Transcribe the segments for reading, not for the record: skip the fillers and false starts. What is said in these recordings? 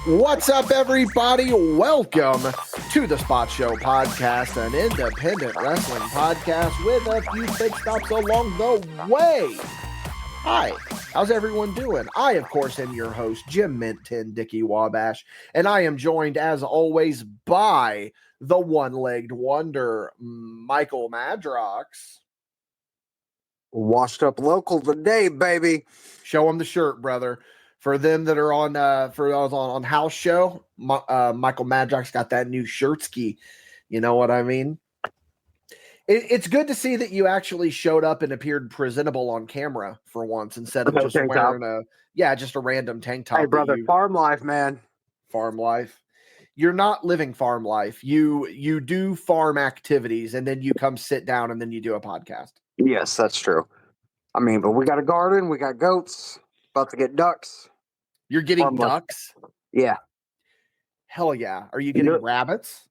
What's up, everybody? Welcome to the Spot Show Podcast, an independent wrestling podcast with a few pit stops along the way. Hi, how's everyone doing? I, of course, am your host, Jim Mint 10 Dickie Wabash, and I am joined, as always, by the one-legged wonder, Michael Madrox. Washed up local today, baby. Show him the shirt, brother. For them that are on house show, Michael Madrox got that new shirt ski. You know what I mean? It's good to see that you actually showed up and appeared presentable on camera for once instead of just wearing just a random tank top. Hey, brother, farm life, man. Farm life. You're not living farm life. You do farm activities and then you come sit down and then you do a podcast. Yes, that's true. I mean, but we got a garden, we got goats, about to get ducks. You're getting ducks? Yeah. Hell yeah. Are you getting rabbits?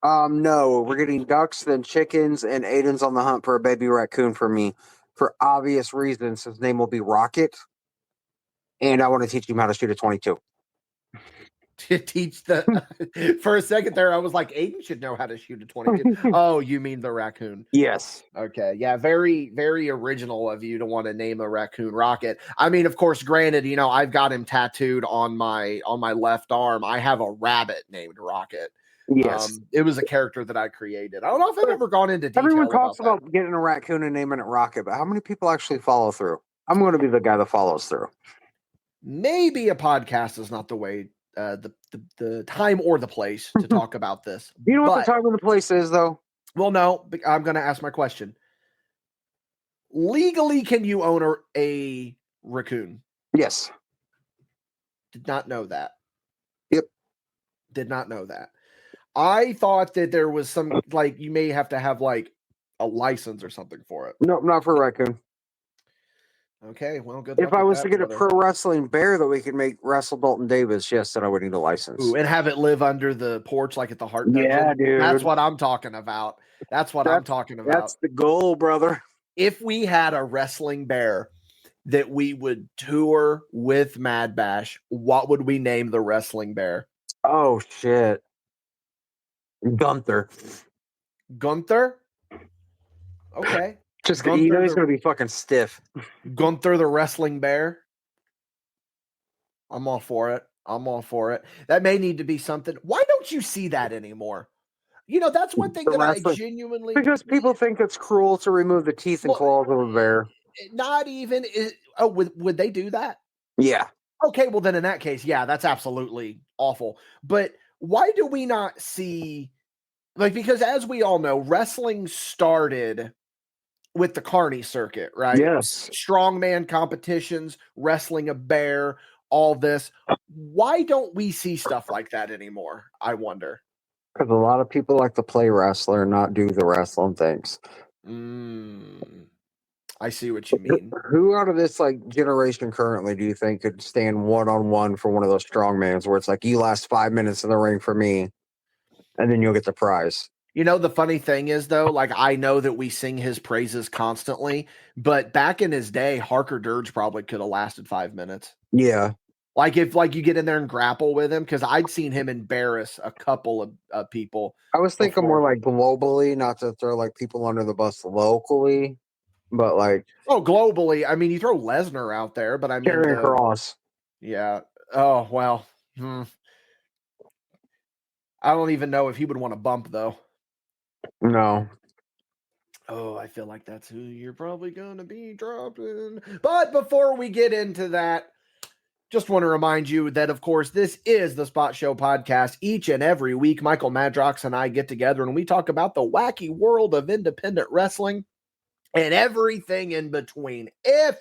No, we're getting ducks, then chickens, and Aiden's on the hunt for a baby raccoon for me. For obvious reasons, his name will be Rocket. And I want to teach him how to shoot a 22. To teach for a second there, I was like, Aiden should know how to shoot a 22. Oh, you mean the raccoon? Yes. Okay. Yeah. Very, very original of you to want to name a raccoon Rocket. I mean, of course, granted, I've got him tattooed on my left arm. I have a rabbit named Rocket. Yes. It was a character that I created. I don't know if I've ever gone into detail. Everyone talks about getting a raccoon and naming it Rocket, but how many people actually follow through? I'm going to be the guy that follows through. Maybe a podcast is not the way, the time or the place to talk about this. You know what the time and the place is, though? Well, no, I'm going to ask my question. Legally, can you own a raccoon? Yes. Did not know that. Yep. Did not know that. I thought that there was some, you may have to have, a license or something for it. Nope, not for a raccoon. Okay, well, good. If I was to get a pro wrestling bear that we could make wrestle Dalton Davis, yes, then I would need a license. Ooh, and have it live under the porch like at the Heart Dungeon. Yeah, dude. That's what I'm talking about. That's the goal, brother. If we had a wrestling bear that we would tour with MadBash, what would we name the wrestling bear? Oh, shit. Gunther. Gunther? Okay. Just he's going to be fucking stiff. Gunther the wrestling bear. I'm all for it. That may need to be something. Why don't you see that anymore? That's one thing that I genuinely... Because people think it's cruel to remove the teeth and claws of a bear. Not even... would they do that? Yeah. Okay, well then in that case, yeah, that's absolutely awful. But why do we not see... because as we all know, wrestling started with the carny circuit, right? Yes. Strongman competitions, wrestling a bear, all this. Why don't we see stuff like that anymore? I wonder. Because a lot of people like to play wrestler, not do the wrestling things. I see what you mean. Who out of this generation currently do you think could stand one-on-one for one of those strongmans where it's you last 5 minutes in the ring for me, and then you'll get the prize? The funny thing is, though, I know that we sing his praises constantly, but back in his day, Harker Dirge probably could have lasted 5 minutes. Yeah. If you get in there and grapple with him, because I'd seen him embarrass a couple of people. I was thinking more globally, not to throw people under the bus locally, but globally. I mean, you throw Lesnar out there, but I mean Karrion Kross. Yeah. Oh well. I don't even know if he would want to bump though. No. Oh, I feel like that's who you're probably going to be dropping. But before we get into that, just want to remind you that, of course, this is the Spot Show Podcast. Each and every week, Michael Madrox and I get together and we talk about the wacky world of independent wrestling and everything in between. If,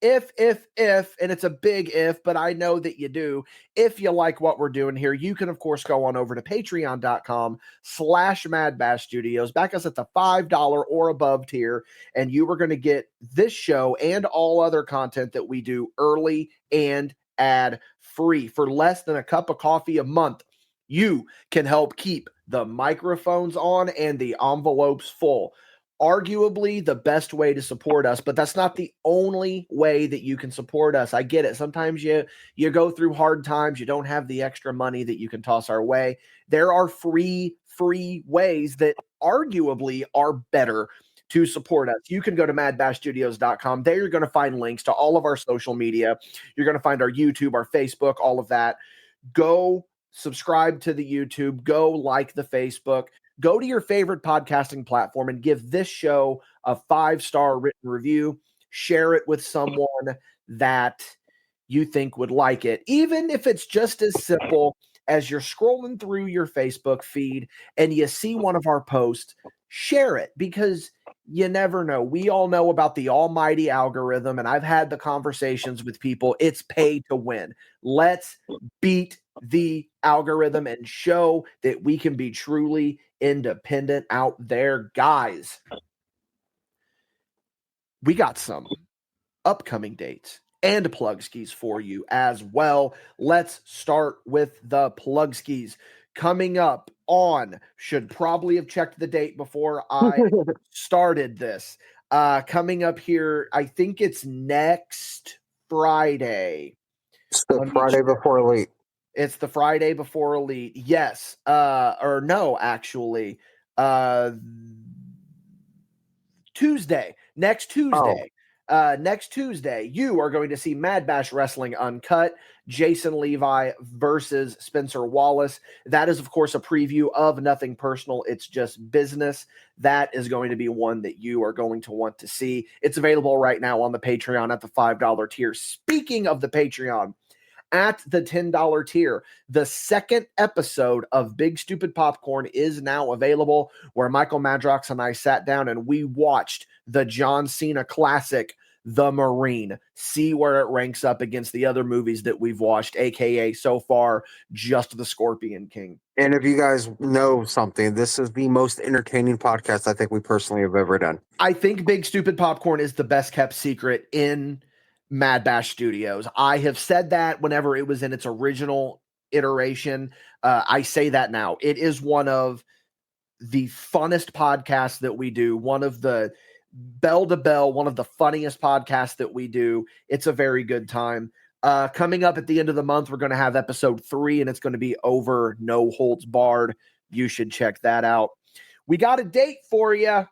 and it's a big if, but I know that you do. If you like what we're doing here, you can, of course, go on over to patreon.com/MadBash Studios. Back us at the $5 or above tier, and you are going to get this show and all other content that we do early and ad-free. For less than a cup of coffee a month, you can help keep the microphones on and the envelopes full. arguably the best way to support us, but that's not the only way that you can support us. I get it. Sometimes you go through hard times. You don't have the extra money that you can toss our way. There are free ways that arguably are better to support us. You can go to MadBashStudios.com. There you're going to find links to all of our social media. You're going to find our YouTube, our Facebook, all of that. Go subscribe to the YouTube. Go like the Facebook. Go to your favorite podcasting platform and give this show a 5-star written review. Share it with someone that you think would like it. Even if it's just as simple as you're scrolling through your Facebook feed and you see one of our posts, share it, because you never know. We all know about the almighty algorithm, and I've had the conversations with people. It's pay to win. Let's beat the algorithm and show that we can be truly independent out there, guys. We got some upcoming dates and plug skis for you as well. Let's start with the plug skis. Coming up on, should probably have checked the date before I started this. Coming up here, I think it's next Friday. It's the Friday before Elite. It's the Friday before Elite. Yes. Or no, actually. Tuesday. Next Tuesday. Next Tuesday, you are going to see MadBash Wrestling Uncut, Jason Levi versus Spencer Wallace. That is, of course, a preview of Nothing Personal. It's just business. That is going to be one that you are going to want to see. It's available right now on the Patreon at the $5 tier. Speaking of the Patreon, at the $10 tier, the second episode of Big Stupid Popcorn is now available, where Michael Madrox and I sat down and we watched the John Cena classic, The Marine. See where it ranks up against the other movies that we've watched, aka so far, just The Scorpion King. And if you guys know something, this is the most entertaining podcast I think we personally have ever done. I think Big Stupid Popcorn is the best kept secret in MadBash Studios. I have said that whenever it was in its original iteration. I say that now. It is one of the funnest podcasts that we do, one of the bell to bell, one of the funniest podcasts that we do. It's a very good time. Coming up at the end of the month, we're going to have episode 3, and it's going to be over No Holds Barred. You should check that out. We got a date for you.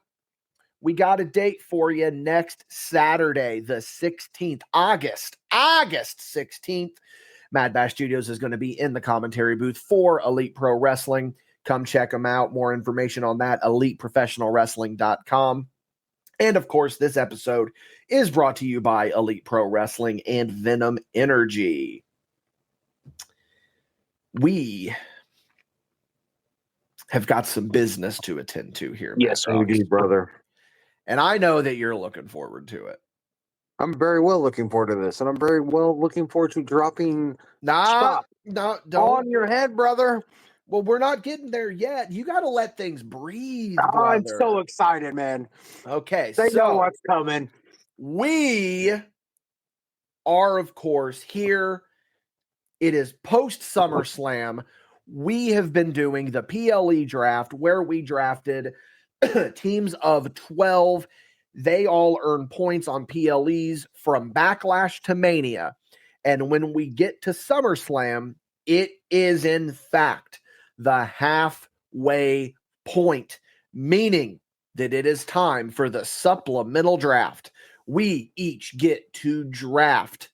Next Saturday, the 16th, August 16th. MadBash Studios is going to be in the commentary booth for Elite Pro Wrestling. Come check them out. More information on that, eliteprofessionalwrestling.com. And of course, this episode is brought to you by Elite Pro Wrestling and Venom Energy. We have got some business to attend to here. Yes, we do, brother. And I know that you're looking forward to it. I'm very well looking forward to this, and I'm very well looking forward to dropping don't. on your head, brother. Well, we're not getting there yet. You got to let things breathe, brother. I'm so excited, man. Okay, they know what's coming. We are, of course, here. It is post SummerSlam. We have been doing the PLE Draft, where we drafted teams of 12. They all earn points on PLEs from Backlash to Mania. And when we get to SummerSlam, it is in fact the halfway point, meaning that it is time for the supplemental draft. We each get to draft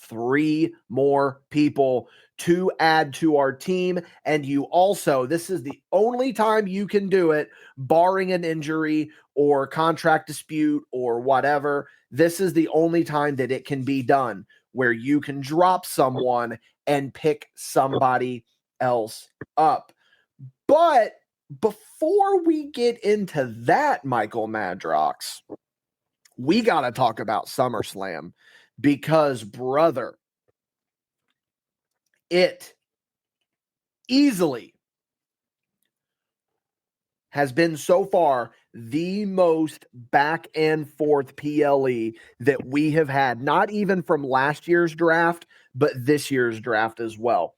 3 more people to add to our team. And you also, this is the only time you can do it, barring an injury or contract dispute or whatever. This is the only time that it can be done, where you can drop someone and pick somebody else up. But before we get into that, Michael Madrox, we got to talk about SummerSlam, because, brother, it easily has been so far the most back and forth PLE that we have had, not even from last year's draft, but this year's draft as well.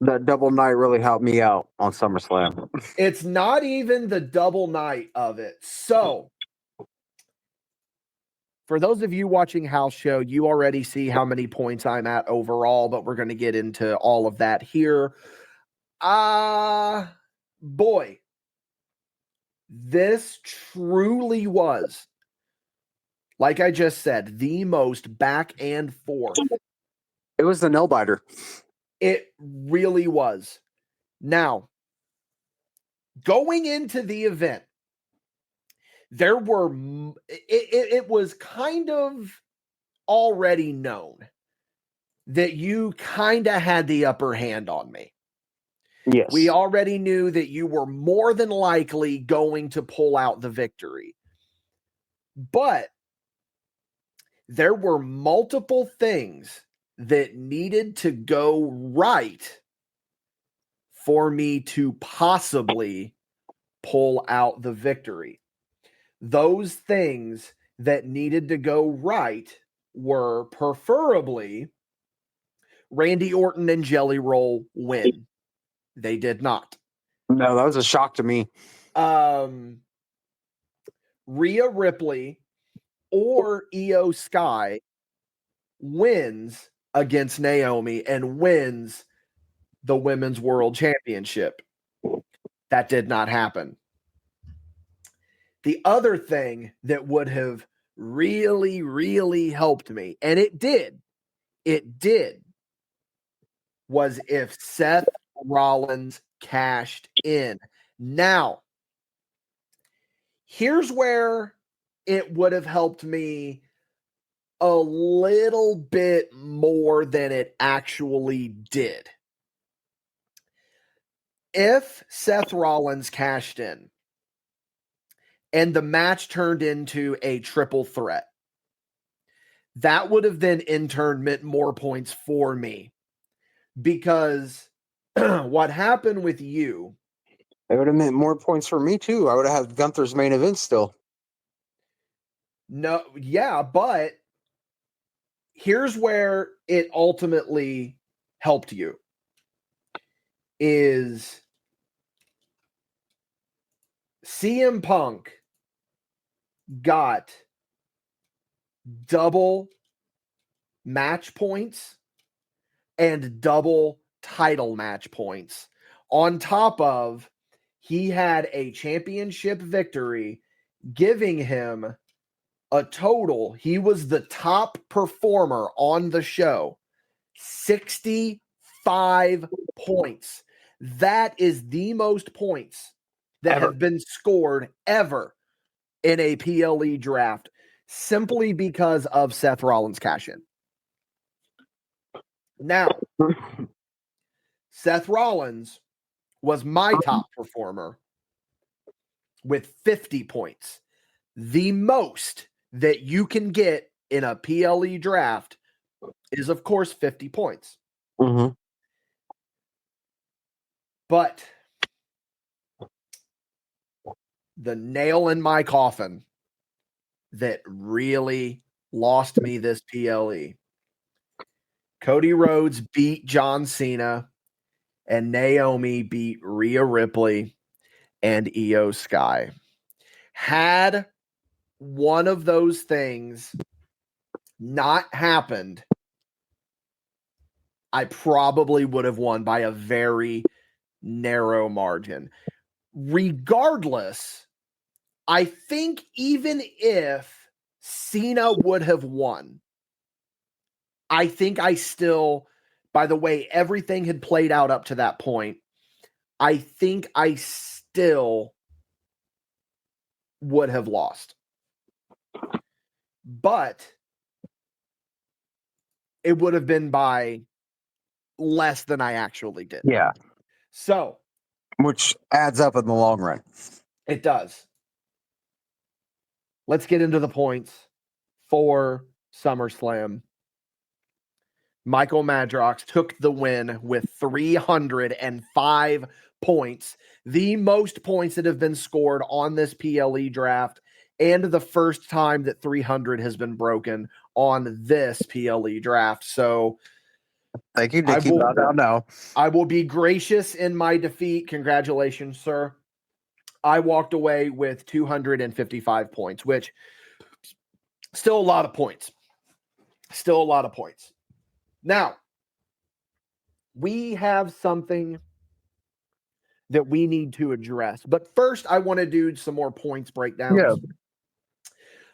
That double night really helped me out on SummerSlam. It's not even the double night of it. So, for those of you watching House Show, you already see how many points I'm at overall, but we're going to get into all of that here. Boy, this truly was, like I just said, the most back and forth. It was the nail biter. It really was. Now, going into the event, there were, it was kind of already known that you kind of had the upper hand on me. Yes. We already knew that you were more than likely going to pull out the victory. But there were multiple things that needed to go right for me to possibly pull out the victory. Those things that needed to go right were preferably Randy Orton and Jelly Roll win. They did not. No, that was a shock to me. Rhea Ripley or Io Sky wins against Naomi and wins the Women's World Championship. That did not happen. The other thing that would have really, really helped me, and it did, was if Seth Rollins cashed in. Now, here's where it would have helped me a little bit more than it actually did. If Seth Rollins cashed in and the match turned into a triple threat, that would have then in turn meant more points for me. Because what happened with you, it would have meant more points for me too. I would have had Gunther's main event still. No, yeah, but here's where it ultimately helped you is CM Punk got double match points and double title match points on top of he had a championship victory, giving him a total. He was the top performer on the show, 65 points. That is the most points that have been scored ever in a PLE draft, simply because of Seth Rollins cash in. Now, Seth Rollins was my top performer with 50 points. The most that you can get in a PLE draft is, of course, 50 points. Mm-hmm. But the nail in my coffin that really lost me this PLE, Cody Rhodes beat John Cena and Naomi beat Rhea Ripley and Io Sky. Had one of those things not happened, I probably would have won by a very narrow margin. Regardless, I think even if Cena would have won, I think I still, by the way everything had played out up to that point, I think I still would have lost. But it would have been by less than I actually did. Yeah. So, which adds up in the long run. It does. Let's get into the points for SummerSlam. Michael Madrox took the win with 305 points, the most points that have been scored on this PLE draft, and the first time that 300 has been broken on this PLE draft. So Thank you, Dickie. No. I will be gracious in my defeat. Congratulations, sir. I walked away with 255 points, which still a lot of points. Still a lot of points. Now, we have something that we need to address. But first, I want to do some more points breakdowns. Yeah.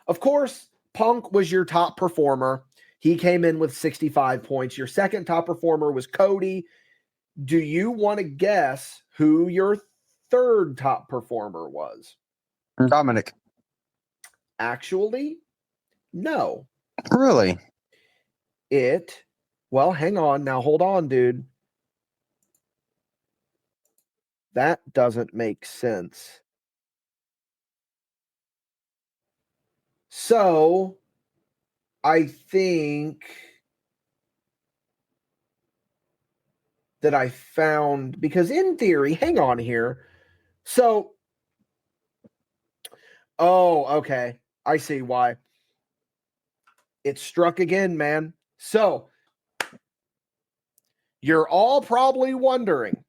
Of course, Punk was your top performer. He came in with 65 points. Your second top performer was Cody. Do you want to guess who your third top performer was? Dominic. Actually, no. Really? Well, hang on. Now, hold on, dude. That doesn't make sense. So, I think that I found, because in theory, hang on here. So, okay. I see why. It struck again, man. So, you're all probably wondering,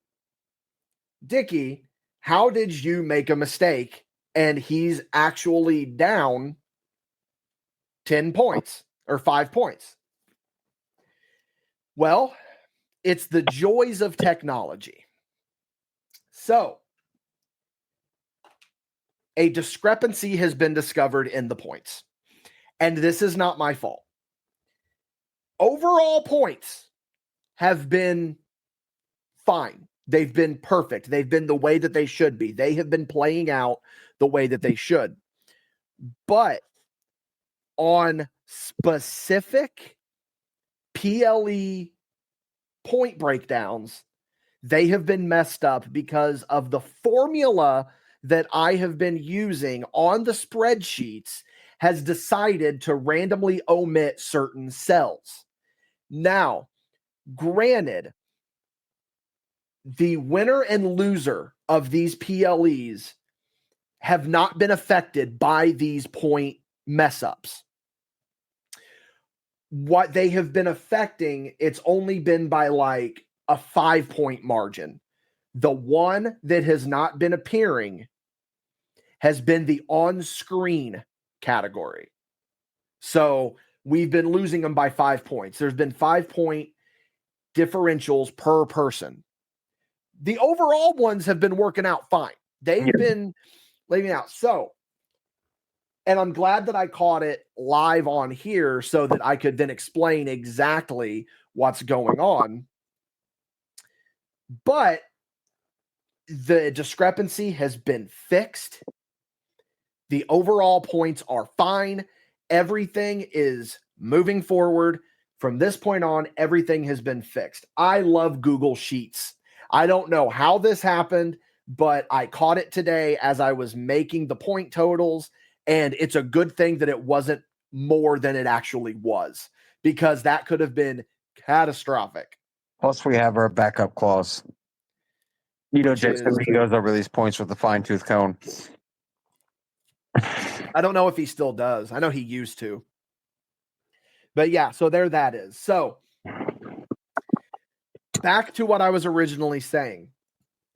Dickie, how did you make a mistake and he's actually down 10 points or 5 points? Well, it's the joys of technology. So, a discrepancy has been discovered in the points. And this is not my fault. Overall points have been fine. They've been perfect. They've been the way that they should be. They have been playing out the way that they should. But on specific PLE point breakdowns, they have been messed up because of the formula that I have been using on the spreadsheets has decided to randomly omit certain cells. Now, granted, the winner and loser of these PLEs have not been affected by these point mess ups. What they have been affecting, it's only been by like a 5-point margin. The one that has not been appearing has been the on-screen category. So we've been losing them by 5 points. There's been 5-point differentials per person. The overall ones have been working out fine. They've been leaving out. So, and I'm glad that I caught it live on here so that I could then explain exactly what's going on. But the discrepancy has been fixed. The overall points are fine. Everything is moving forward. From this point on, everything has been fixed. I love Google Sheets. I don't know how this happened, but I caught it today as I was making the point totals, and it's a good thing that it wasn't more than it actually was, because that could have been catastrophic. Plus, we have our backup clause. You know, Jason, he goes over these points with a fine-tooth comb. I don't know if he still does. I know he used to. But yeah, so there that is. So back to what I was originally saying.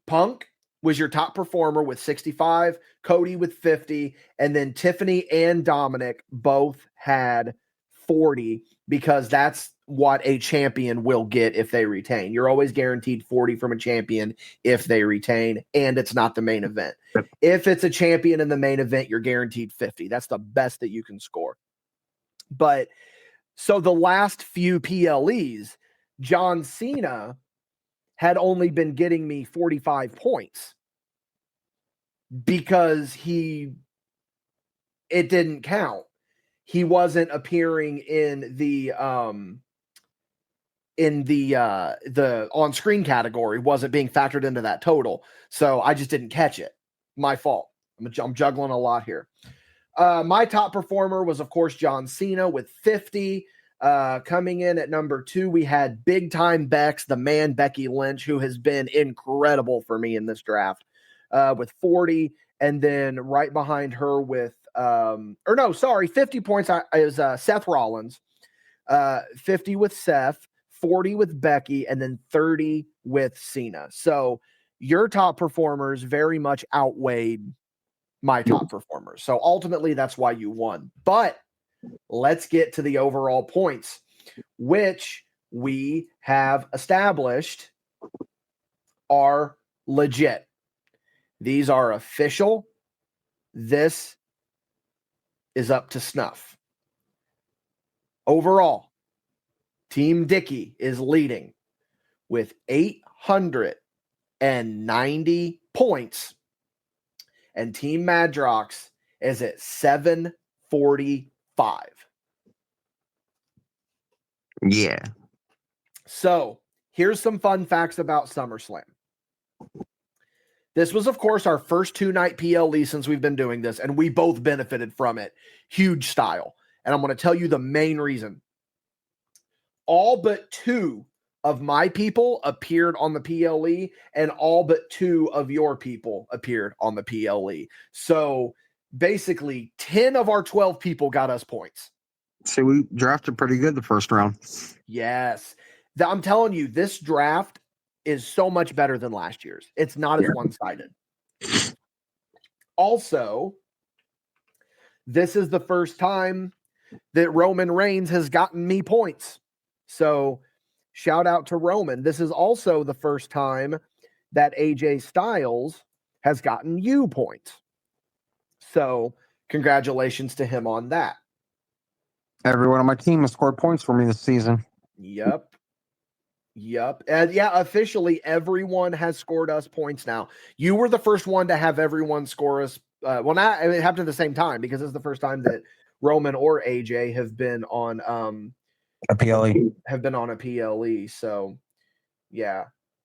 Punk was your top performer with 65, Cody with 50, and then Tiffany and Dominic both had 40, because that's what a champion will get if they retain. You're always guaranteed 40 from a champion if they retain, and it's not the main event. If it's a champion in the main event, you're guaranteed 50. That's the best that you can score. But so the last few PLEs, John Cena had only been getting me 45 points because it didn't count. He wasn't appearing in the on-screen category, wasn't being factored into that total. So I just didn't catch it. My fault. I'm juggling a lot here. My top performer was, of course, John Cena with 50. Coming in at number 2, we had Big Time Bex, the man Becky Lynch, who has been incredible for me in this draft, with 40. And then right behind her with 50 points is Seth Rollins. 50 with Seth, 40 with Becky, and then 30 with Cena. So your top performers very much outweighed my top performers. So ultimately, that's why you won. But let's get to the overall points, which we have established are legit. These are official. This is up to snuff. Overall, Team Dickey is leading with 890 points, and Team Madrox is at 745. Yeah. So here's some fun facts about SummerSlam. This was, of course, our first 2-night PLE since we've been doing this, and we both benefited from it. Huge style. And I'm going to tell you the main reason. All but 2 of my people appeared on the PLE, and all but 2 of your people appeared on the PLE. So basically, 10 of our 12 people got us points. See, we drafted pretty good the first round. Yes. I'm telling you, this draft is so much better than last year's. It's not as one-sided. Also, this is the first time that Roman Reigns has gotten me points. So shout out to Roman. This is also the first time that AJ Styles has gotten you points. So congratulations to him on that. Everyone on my team has scored points for me this season. Yep. And yeah, officially everyone has scored us points now. You were the first one to have everyone score us. It happened at the same time because it's the first time that Roman or AJ have been on a PLE. So yeah,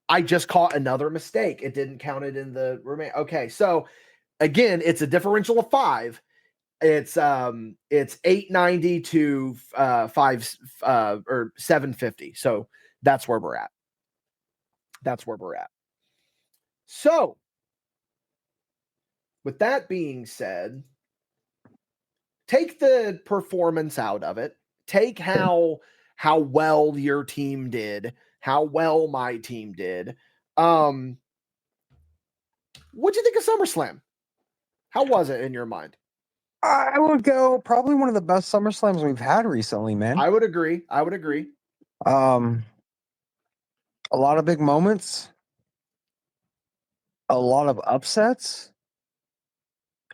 I just caught another mistake. It didn't count it in the remain. Okay, so again, it's a differential of 5. It's 890 to 750. So that's where we're at. So with that being said, take the performance out of it. Take how well your team did, how well my team did. What'd you think of SummerSlam? How was it in your mind? I would go probably one of the best SummerSlams we've had recently, man. I would agree. A lot of big moments, a lot of upsets,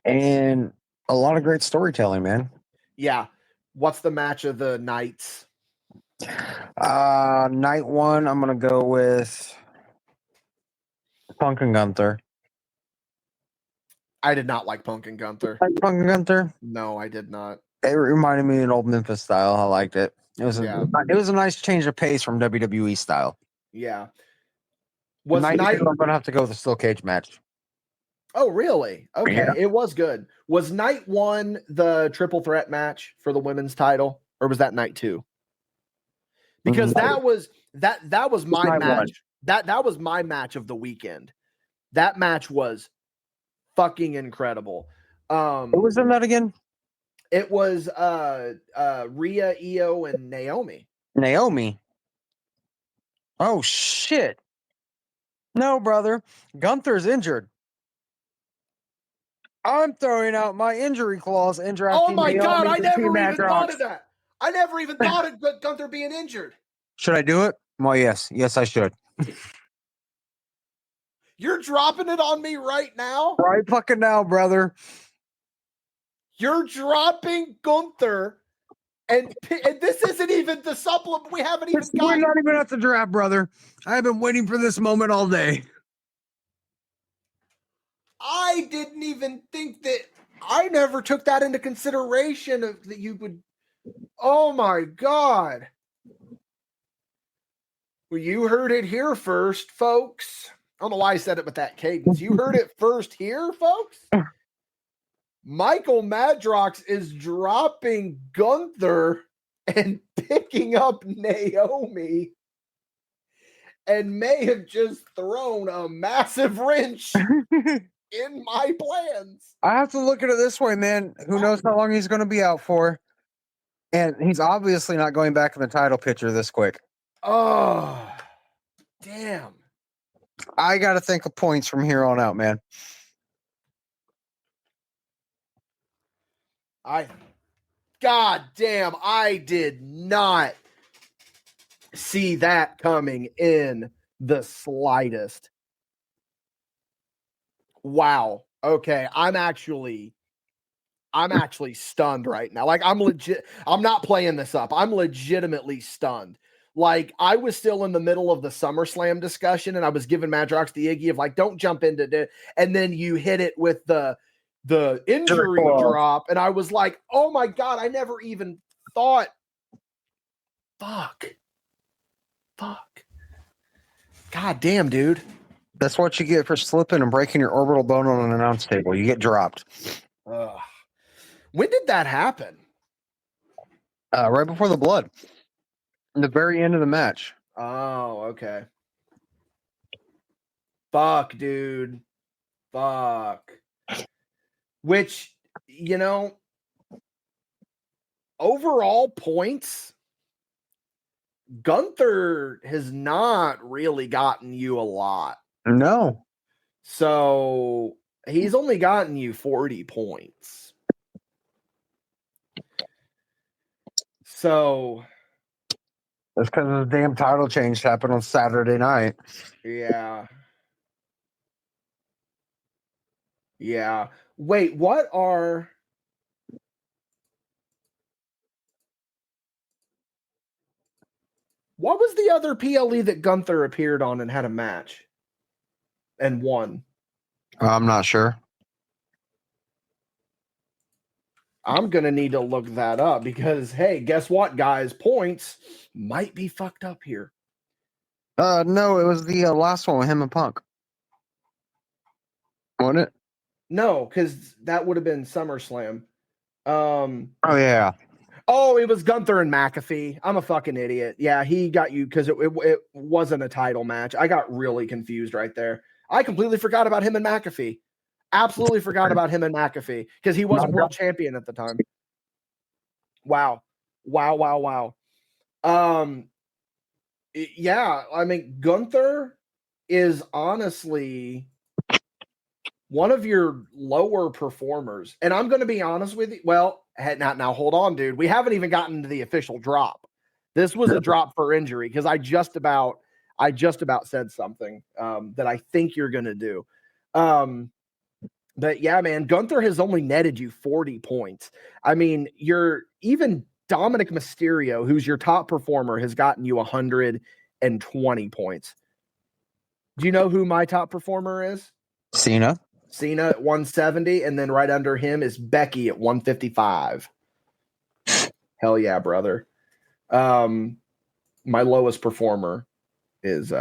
and a lot of great storytelling, man. Yeah. What's the match of the nights? Night 1, I'm gonna go with Punk and Gunther. I did not like Punk and Gunther. Like Punk and Gunther? No, I did not. It reminded me of an old Memphis style. I liked it. It was a nice change of pace from WWE style. Yeah. I'm gonna have to go with a steel cage match. Oh, really? Okay, Yeah. It was good. Was night 1 the triple threat match for the women's title, or was that night 2? Because that was my match. That was my match of the weekend. That match was fucking incredible. What was in that again? It was Rhea, Io, and Naomi. Naomi. Oh shit. No, brother. Gunther's injured. I'm throwing out my injury clause and drafting. Oh my God, I never even Madrox. thought of that. I never even thought of Gunther being injured. Should I do it? Well, yes. Yes, I should. You're dropping it on me right now? Right fucking now, brother. You're dropping Gunther, and this isn't even the supplement. We haven't even We're not even at the draft, brother. I've been waiting for this moment all day. I didn't even think that. I never took that into consideration of that you would. Oh my God. Well, you heard it here first, folks. I don't know why I said it with that cadence. You heard it first here, folks. Michael Madrox is dropping Gunther and picking up Naomi, and may have just thrown a massive wrench in my plans. I have to look at it this way, man. Who knows how long he's going to be out for? And he's obviously not going back in the title picture this quick. Oh, damn. I got to think of points from here on out, man. God damn, I did not see that coming in the slightest. Wow. Okay, I'm actually stunned right now. Like I'm not playing this up. I'm legitimately stunned. Like I was still in the middle of the SummerSlam discussion and I was giving Madrox the Iggy of like, don't jump into it. And then you hit it with the injury drop. And I was like, oh my God, I never even thought. Fuck. God damn, dude. That's what you get for slipping and breaking your orbital bone on an announce table. You get dropped. When did that happen? Right before the blood. In the very end of the match. Oh, okay. Fuck, dude. Fuck. Which, overall points, Gunther has not really gotten you a lot. No. So he's only gotten you 40 points. So that's because the damn title change happened on Saturday night. Yeah. Wait, what was the other PLE that Gunther appeared on and had a match and won? I'm not sure. I'm going to need to look that up because, hey, guess what, guys? Points might be fucked up here. No, it was the last one with him and Punk. Wasn't it? No, because that would have been SummerSlam. Oh, yeah. Oh, it was Gunther and McAfee. I'm a fucking idiot. Yeah, he got you because it wasn't a title match. I got really confused right there. I completely forgot about him and McAfee. Absolutely forgot about him and McAfee because he wasn't world champion at the time. Wow. Yeah, I mean, Gunther is honestly one of your lower performers. And I'm going to be honest with you. Well, now hold on, dude. We haven't even gotten to the official drop. This was a drop for injury because I just about said something that I think you're going to do. But yeah, man, Gunther has only netted you 40 points. I mean, even Dominic Mysterio, who's your top performer, has gotten you 120 points. Do you know who my top performer is? Cena at 170, and then right under him is Becky at 155. Hell yeah, brother. My lowest performer is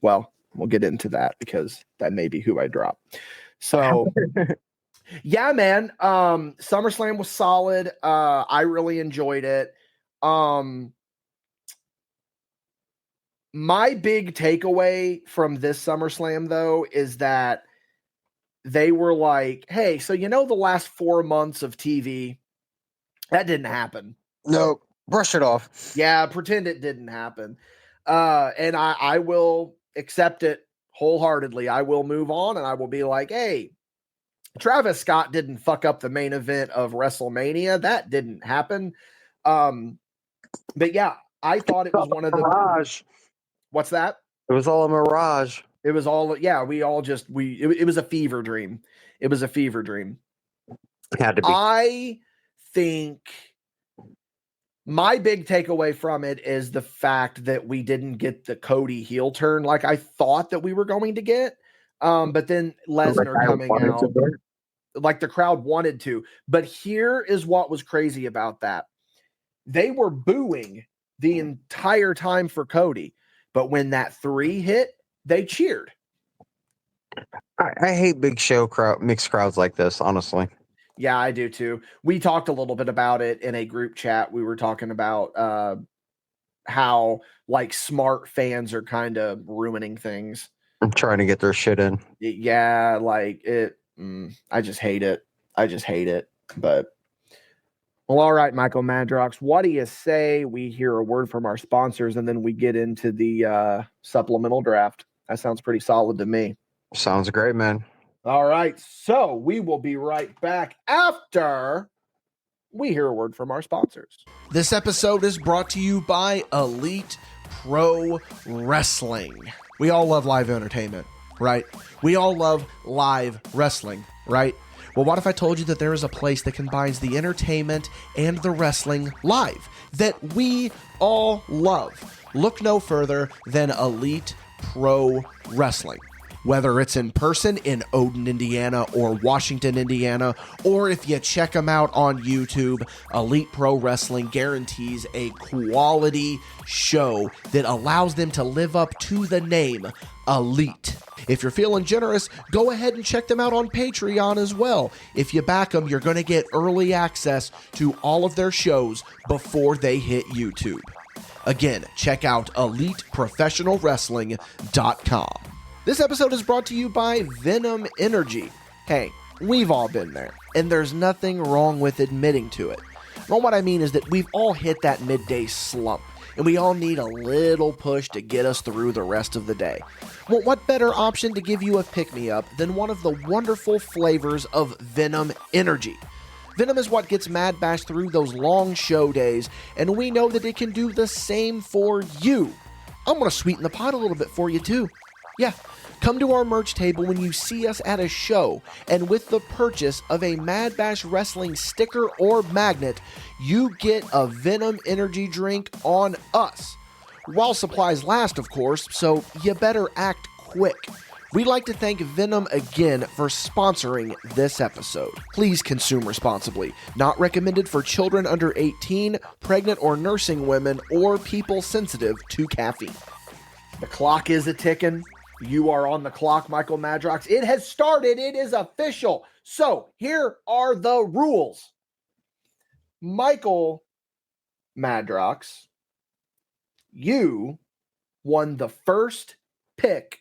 we'll get into that because that may be who I drop. So yeah, man. SummerSlam was solid. I really enjoyed it. My big takeaway from this SummerSlam, though, is that they were like, hey, so the last 4 months of TV, that didn't happen. No, brush it off. Yeah, pretend it didn't happen. And I will accept it wholeheartedly. I will move on and I will be like, hey, Travis Scott didn't fuck up the main event of WrestleMania. That didn't happen. But yeah, I thought it was one of the mirage. What's that? It was all a mirage. It was all, yeah, it was a fever dream. It was a fever dream. It had to be. I think my big takeaway from it is the fact that we didn't get the Cody heel turn like I thought that we were going to get. But then Lesnar coming out, like the crowd wanted to. But here is what was crazy about that. They were booing the entire time for Cody. But when that 3 hit, they cheered. I hate big show mixed crowds like this, honestly. Yeah, I do too. We talked a little bit about it in a group chat. We were talking about how like smart fans are kind of ruining things. I'm trying to get their shit in. Yeah, like it. I just hate it. But Well, all right, Michael Madrox, what do you say we hear a word from our sponsors and then we get into the supplemental draft? That sounds pretty solid to me. Sounds great, man. All right, so we will be right back after we hear a word from our sponsors. This episode is brought to you by Elite Pro Wrestling. We all love live entertainment, right? We all love live wrestling, right? Well, what if I told you that there is a place that combines the entertainment and the wrestling live that we all love? Look no further than Elite Pro Wrestling. Whether it's in person in Odin, Indiana, or Washington, Indiana, or if you check them out on YouTube, Elite Pro Wrestling guarantees a quality show that allows them to live up to the name Elite. If you're feeling generous, go ahead and check them out on Patreon as well. If you back them, you're going to get early access to all of their shows before they hit YouTube. Again, check out EliteProfessionalWrestling.com. This episode is brought to you by Venom Energy. Hey, we've all been there, and there's nothing wrong with admitting to it. Well, what I mean is that we've all hit that midday slump, and we all need a little push to get us through the rest of the day. Well, what better option to give you a pick-me-up than one of the wonderful flavors of Venom Energy? Venom is what gets MadBash through those long show days, and we know that it can do the same for you. I'm going to sweeten the pot a little bit for you, too. Yeah, come to our merch table when you see us at a show, and with the purchase of a MadBash Wrestling sticker or magnet, you get a Venom Energy drink on us. While supplies last, of course, so you better act quick. We'd like to thank Venom again for sponsoring this episode. Please consume responsibly. Not recommended for children under 18, pregnant or nursing women, or people sensitive to caffeine. The clock is a-ticking. You are on the clock, Michael Madrox. It has started. It is official. So here are the rules. Michael Madrox, you won the first pick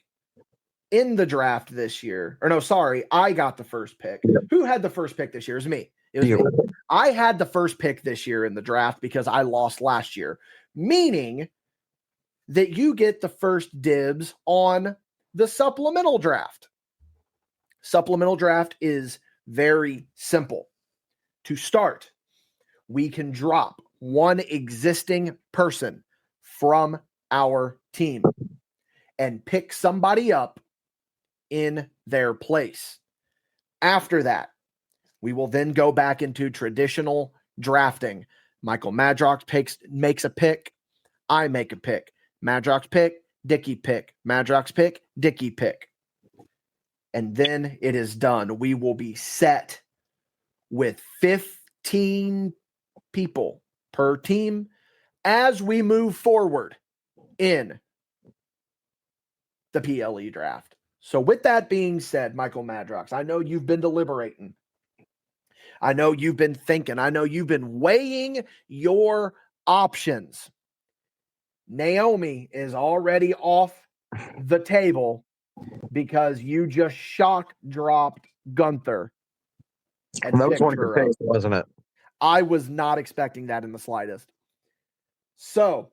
in the draft this year. Or no, sorry, I got the first pick. Who had the first pick this year? It was me. It was me. I had the first pick this year in the draft because I lost last year, meaning that you get the first dibs on the supplemental draft. Supplemental draft is very simple. To start, we can drop one existing person from our team and pick somebody up in their place. After that, we will then go back into traditional drafting. Michael Madrox makes a pick. I make a pick. Madrox pick, Dickey pick. Madrox pick, Dickey pick. And then it is done. We will be set with 15 people per team as we move forward in the PLE draft. So with that being said, Michael Madrox, I know you've been deliberating. I know you've been thinking. I know you've been weighing your options. Naomi is already off the table because you just shock dropped Gunther. And that was one of your picks, wasn't it? I was not expecting that in the slightest. So,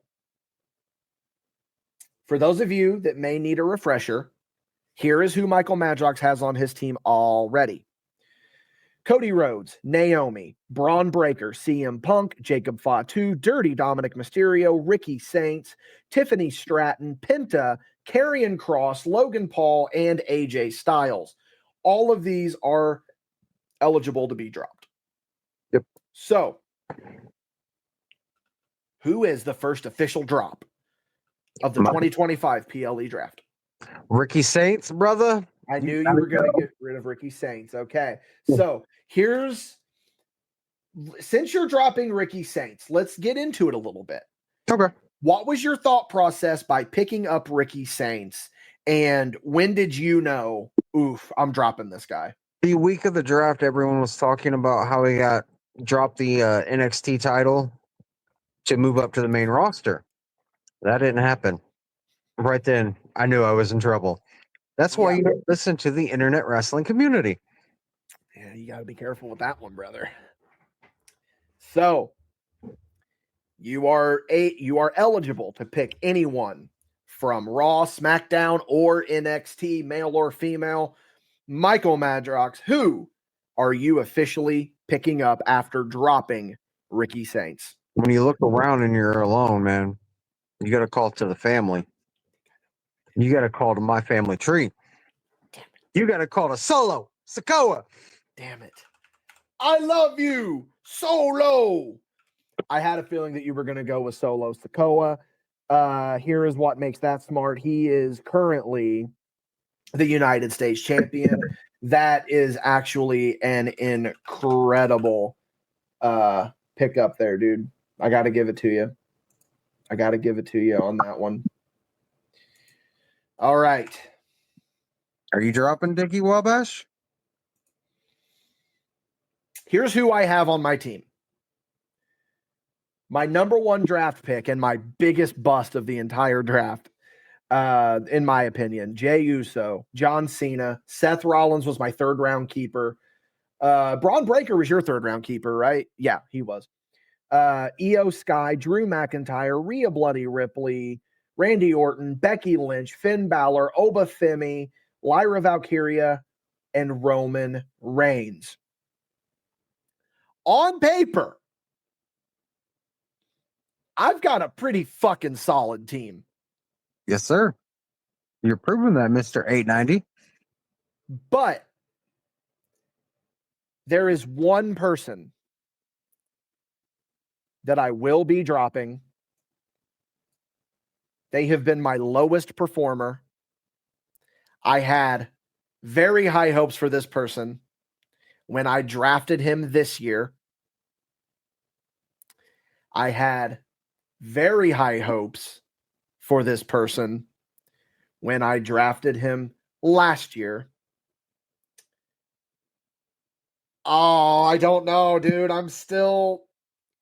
for those of you that may need a refresher, here is who Michael Madrox has on his team already. Cody Rhodes, Naomi, Braun Breaker, CM Punk, Jacob Fatu, Dirty Dominic Mysterio, Ricky Saints, Tiffany Stratton, Penta, Karrion Kross, Logan Paul, and AJ Styles. All of these are eligible to be dropped. Yep. So, who is the first official drop of the 2025 PLE draft? Ricky Saints, brother. I knew you were going to get rid of Ricky Saints. Okay. So since you're dropping Ricky Saints, let's get into it a little bit. Okay. What was your thought process by picking up Ricky Saints? And when did you know, oof, I'm dropping this guy? The week of the draft, everyone was talking about how he got dropped the NXT title to move up to the main roster. That didn't happen. Right then, I knew I was in trouble. That's why you don't listen to the internet wrestling community. Yeah, you got to be careful with that one, brother. So you are eligible to pick anyone from Raw, SmackDown, or NXT, male or female. Michael Madrox, who are you officially picking up after dropping Ricky Saints? When you look around and you're alone, man, you got to call to the family. You got to call to my family tree. You got to call to Solo Sikoa. Damn it. I love you, Solo. I had a feeling that you were going to go with Solo Sikoa. Here is what makes that smart. He is currently the United States champion. That is actually an incredible pickup there, dude. I got to give it to you. I got to give it to you on that one. All right. Are you dropping Dickie Wabash? Here's who I have on my team. My number one draft pick and my biggest bust of the entire draft, in my opinion, Jey Uso, John Cena, Seth Rollins was my third round keeper. Braun Breaker was your third round keeper, right? Yeah, he was. Io Sky, Drew McIntyre, Rhea Bloody Ripley, Randy Orton, Becky Lynch, Finn Balor, Oba Femi, Lyra Valkyria, and Roman Reigns. On paper, I've got a pretty fucking solid team. Yes, sir. You're proving that, Mr. 890. But there is one person that I will be dropping. They have been my lowest performer. I had very high hopes for this person when I drafted him this year. I had very high hopes for this person when I drafted him last year. Oh, I don't know, dude. I'm still...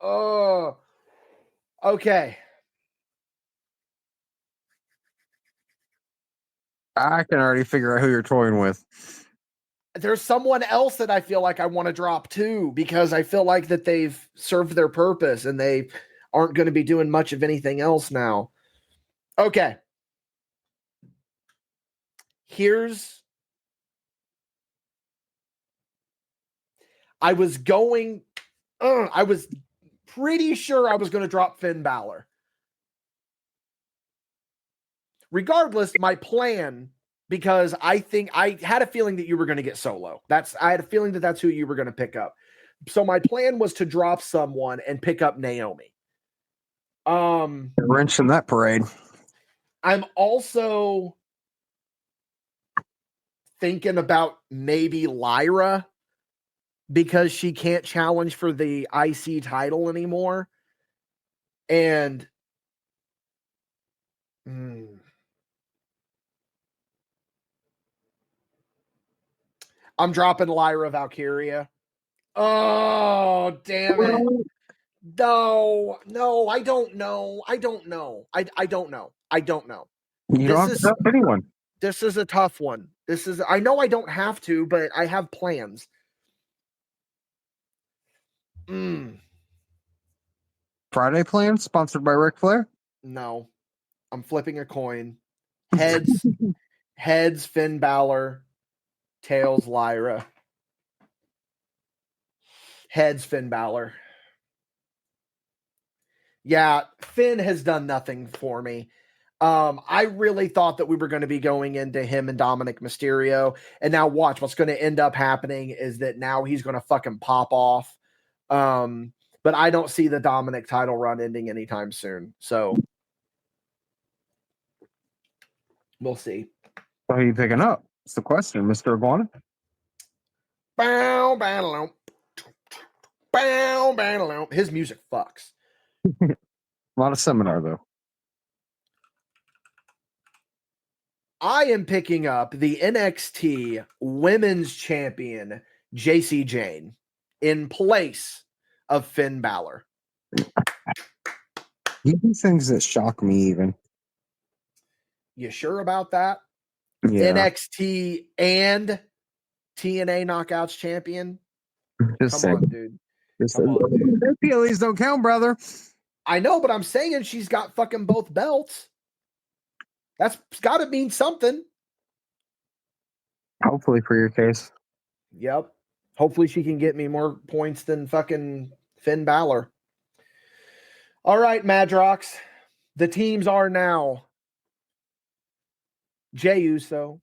Oh, okay. I can already figure out who you're toying with. There's someone else that I feel like I want to drop too, because I feel like that they've served their purpose and they aren't going to be doing much of anything else now. Okay. I was pretty sure I was going to drop Finn Balor. Regardless, my plan, because I had a feeling that you were going to get Solo. I had a feeling that that's who you were going to pick up. So my plan was to drop someone and pick up Naomi. Wrench in that parade. I'm also thinking about maybe Lyra, because she can't challenge for the IC title anymore. And I'm dropping Lyra Valkyria. Oh, damn it. No, I don't know. I don't know. I don't know. You don't have to drop anyone. This is a tough one. I know I don't have to, but I have plans. Friday plan sponsored by Ric Flair? No. I'm flipping a coin. Heads, Finn Balor. Tails, Lyra. Heads, Finn Balor. Yeah, Finn has done nothing for me. I really thought that we were going to be going into him and Dominic Mysterio. And now watch, what's going to end up happening is that now he's going to fucking pop off. But I don't see the Dominic title run ending anytime soon. So we'll see. So who are you picking up? That's the question, Mr. Iguana. Bow, battle, bow, battle. His music fucks. A lot of seminar, though. I am picking up the NXT Women's Champion, JC Jane, in place of Finn Balor. You do things that shock me, even. You sure about that? Yeah. NXT and TNA Knockouts champion? Just Come on, dude. Come on, dude. Their PLEs don't count, brother. I know, but I'm saying she's got fucking both belts. That's got to mean something. Hopefully for your case. Yep. Hopefully she can get me more points than fucking Finn Balor. All right, Madrox. The teams are now Jey Uso,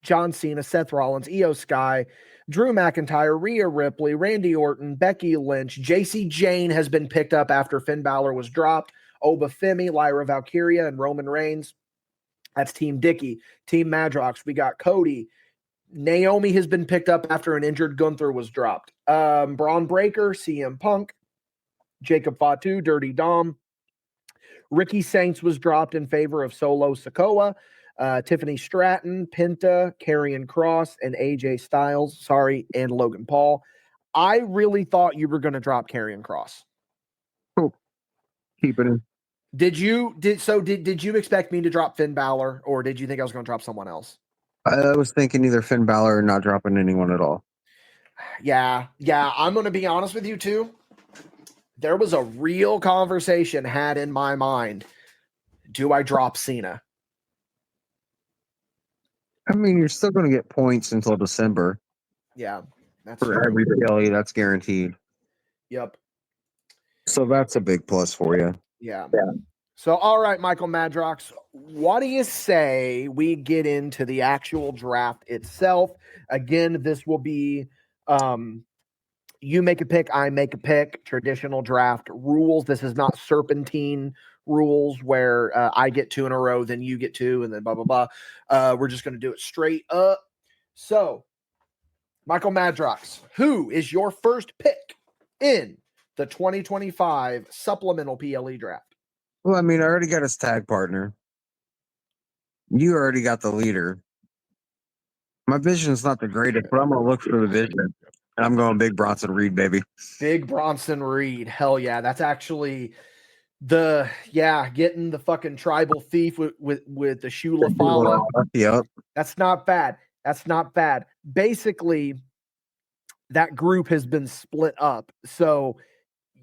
John Cena, Seth Rollins, Io Sky, Drew McIntyre, Rhea Ripley, Randy Orton, Becky Lynch, JC Jane has been picked up after Finn Balor was dropped, Oba Femi, Lyra Valkyria, and Roman Reigns. That's Team Dicky. Team Madrox, we got Cody. Naomi has been picked up after an injured Gunther was dropped. Braun Breaker, CM Punk, Jacob Fatu, Dirty Dom. Ricky Saints was dropped in favor of Solo Sikoa. Tiffany Stratton, Penta, Karrion Kross, and AJ Styles. And Logan Paul. I really thought you were going to drop Karrion Kross. Cool. Keep it in. Did you expect me to drop Finn Balor, or did you think I was going to drop someone else? I was thinking either Finn Balor or not dropping anyone at all. Yeah. I'm going to be honest with you too. There was a real conversation had in my mind. Do I drop Cena? I mean, you're still going to get points until December. Yeah. That's For true. every PLE, that's guaranteed. Yep. So that's a big plus for you. Yeah. So, all right, Michael Madrox, what do you say we get into the actual draft itself? Again, this will be you make a pick, I make a pick, traditional draft rules. This is not serpentine rules where I get 2 in a row, then you get 2, and then blah, blah, blah. We're just going to do it straight up. So, Michael Madrox, who is your first pick in the 2025 supplemental PLE draft? Well, I mean, I already got his tag partner. You already got the leader. My vision's not the greatest, but I'm going to look for the vision. And I'm going Big Bronson Reed, baby. Big Bronson Reed. Hell yeah. That's actually getting the fucking tribal thief with the Shula Fala. Yep. That's not bad. Basically, that group has been split up. So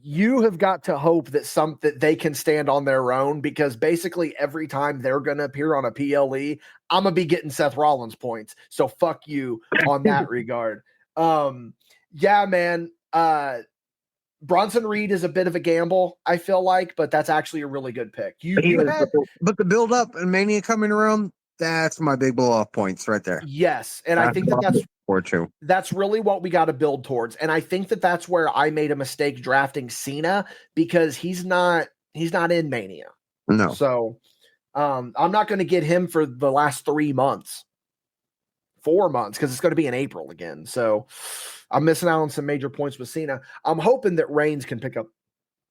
you have got to hope that they can stand on their own, because basically every time they're going to appear on a PLE, I'm going to be getting Seth Rollins points. So fuck you on that regard. Yeah, man. Bronson Reed is a bit of a gamble, I feel like, but that's actually a really good pick. But the build up and Mania coming around, that's my big blow off points right there. Yes, and I think that's really what we got to build towards. And I think that's where I made a mistake drafting Cena, because he's not in Mania. No. So I'm not going to get him for the last 4 months, because it's going to be in April again. So I'm missing out on some major points with Cena. I'm hoping that Reigns can pick up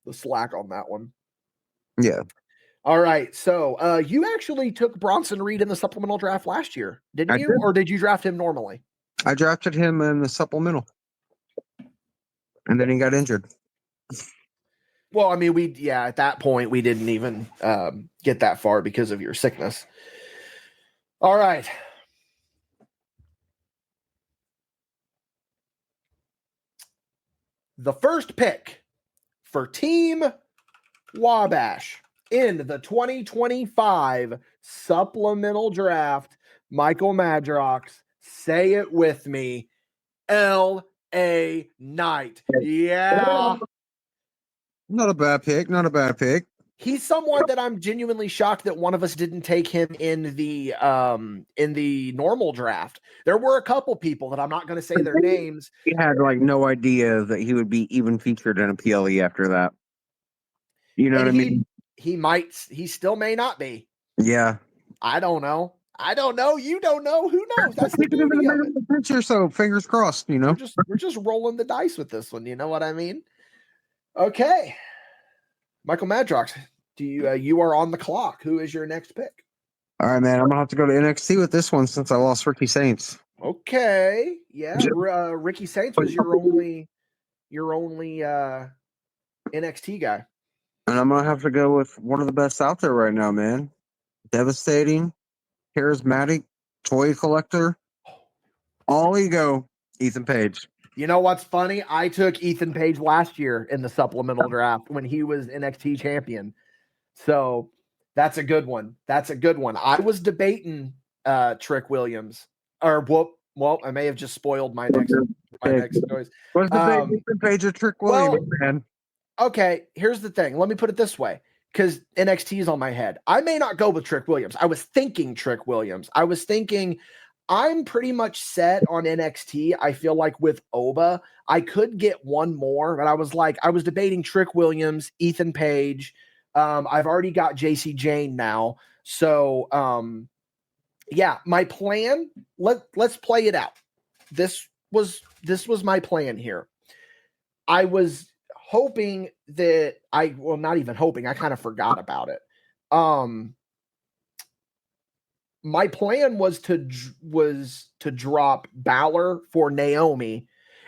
the slack on that one. Yeah. All right. So you actually took Bronson Reed in the supplemental draft last year, didn't you? Or did you draft him normally? I drafted him in the supplemental. And then he got injured. Well, I mean, at that point, we didn't even get that far because of your sickness. All right. The first pick for Team Wabash in the 2025 supplemental draft, Michael Madrox, say it with me, L.A. Knight. Yeah. Not a bad pick. He's someone that I'm genuinely shocked that one of us didn't take him in the normal draft. There were a couple people that I'm not going to say their names. He had no idea that he would be even featured in a PLE after that. You know what I mean? He still may not be. Yeah. I don't know. You don't know. Who knows? That's the beauty of it. Picture, so fingers crossed, you know. We're just rolling the dice with this one. You know what I mean? Okay. Michael Madrox, you are on the clock. Who is your next pick? All right, man. I'm gonna have to go to NXT with this one since I lost Ricky Saints. Okay. Yeah. Ricky Saints was your only NXT guy. And I'm gonna have to go with one of the best out there right now, man. Devastating, charismatic, toy collector, all ego, Ethan Page. You know what's funny? I took Ethan Page last year in the supplemental draft when he was NXT champion. So that's a good one. That's a good one. I was debating Trick Williams. Or well, I may have just spoiled my next choice. What's the big Page of Trick Williams, man? Okay, here's the thing. Let me put it this way, because NXT is on my head. I may not go with Trick Williams. I was thinking Trick Williams. I was thinking I'm pretty much set on NXT. I feel like with Oba, I could get one more, but I was debating Trick Williams, Ethan Page. I've already got JC Jane now. So yeah, my plan, let's play it out. This was my plan here. I was hoping that not even hoping, I kind of forgot about it. My plan was to drop Balor for Naomi,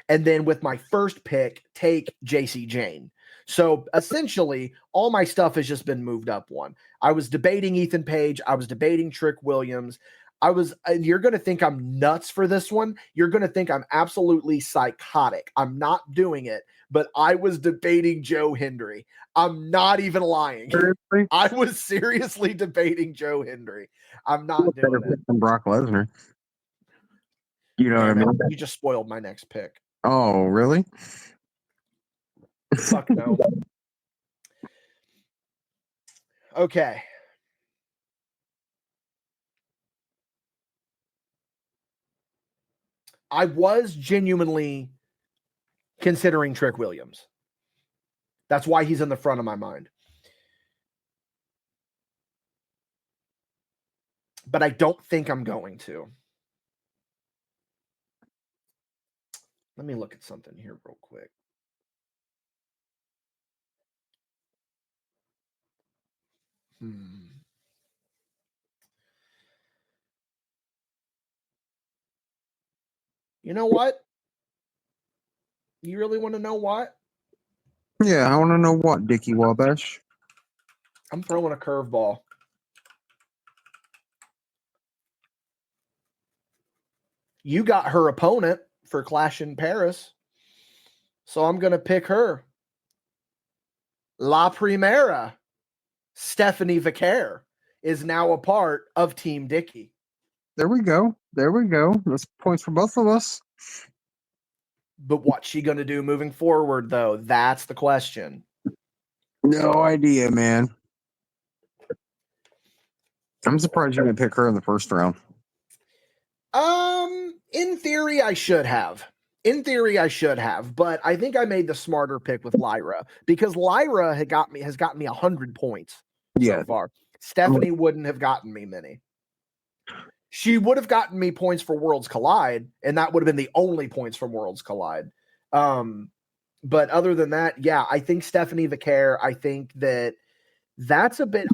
and then with my first pick, take JC Jane. So essentially, all my stuff has just been moved up one. I was debating Ethan Page. I was debating Trick Williams. You're going to think I'm nuts for this one. You're going to think I'm absolutely psychotic. I'm not doing it, but I was debating Joe Hendry. I'm not even lying. Seriously? I was seriously debating Joe Hendry. I'm not doing it. From Brock Lesnar. You know what I mean? You just spoiled my next pick. Oh, really? Fuck no. Okay. I was genuinely considering Trick Williams. That's why he's in the front of my mind. But I don't think I'm going to. Let me look at something here real quick. You know what? You really want to know what? Yeah, I want to know what, Dickie Wabash. I'm throwing a curveball. You got her opponent for Clash in Paris. So I'm going to pick her. La Primera, Stephanie Vicaire, is now a part of Team Dickie. There we go. There we go. That's points for both of us. But what's she going to do moving forward, though? That's the question. No idea, man. I'm surprised you didn't pick her in the first round. In theory, I should have. But I think I made the smarter pick with Lyra, because Lyra has gotten me 100 points so far. Stephanie wouldn't have gotten me many. She would have gotten me points for Worlds Collide, and that would have been the only points from Worlds Collide. But other than that, yeah, I think Stephanie Vicaire. I think that's a bit.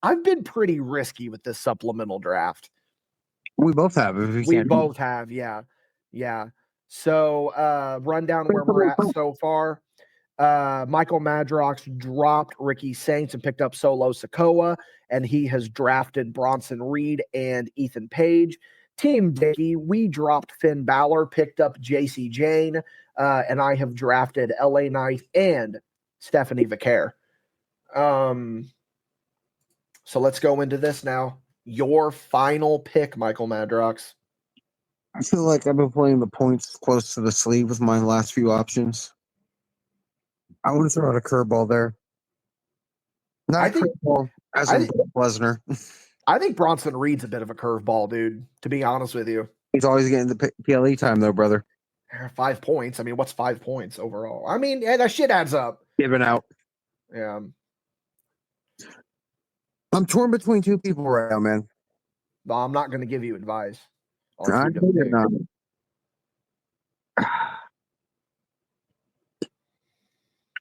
I've been pretty risky with this supplemental draft. We both have. We both have, yeah. So, run down where we're at so far. Michael Madrox dropped Ricky Saints and picked up Solo Sikoa, and he has drafted Bronson Reed and Ethan Page. Team Dickie, we dropped Finn Balor, picked up JC Jane, and I have drafted LA Knight and Stephanie Vicaire. So let's go into this now. Your final pick, Michael Madrox. I feel like I've been playing the points close to the sleeve with my last few options. I would have thrown out a curveball there. Curveball, as in Lesnar. I think Bronson Reed's a bit of a curveball, dude, to be honest with you. He's always getting the PLE time, though, brother. 5 points. I mean, what's 5 points overall? I mean, that shit adds up. Giving out. Yeah. I'm torn between two people right now, man. No, I'm not going to give you advice. I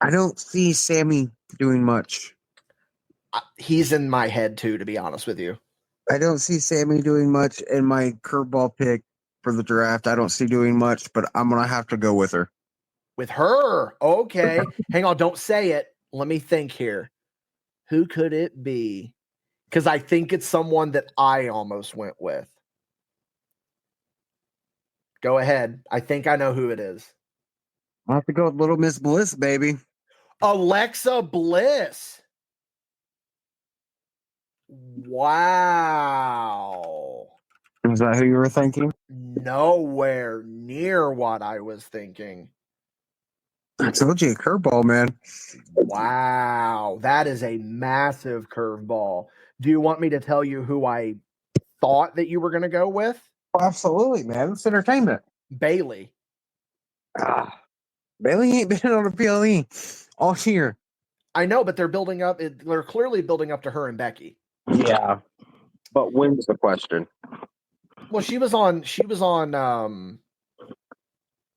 don't see Sammy doing much. He's in my head, too, to be honest with you. I don't see Sammy doing much, and my curveball pick for the draft, I don't see doing much, but I'm going to have to go with her. With her? Okay. Hang on, don't say it. Let me think here. Who could it be? Because I think it's someone that I almost went with. Go ahead. I think I know who it is. I have to go with Little Miss Bliss, baby. Alexa Bliss. Wow. Is that who you were thinking? Nowhere near what I was thinking. I told you, a curveball, man. Wow. That is a massive curveball. Do you want me to tell you who I thought that you were going to go with? Oh, absolutely, man. It's entertainment. Bailey. Bailey ain't been on a PLE all year. I know, but they're building up. They're clearly building up to her and Becky. Yeah. But when's the question? Well, she was on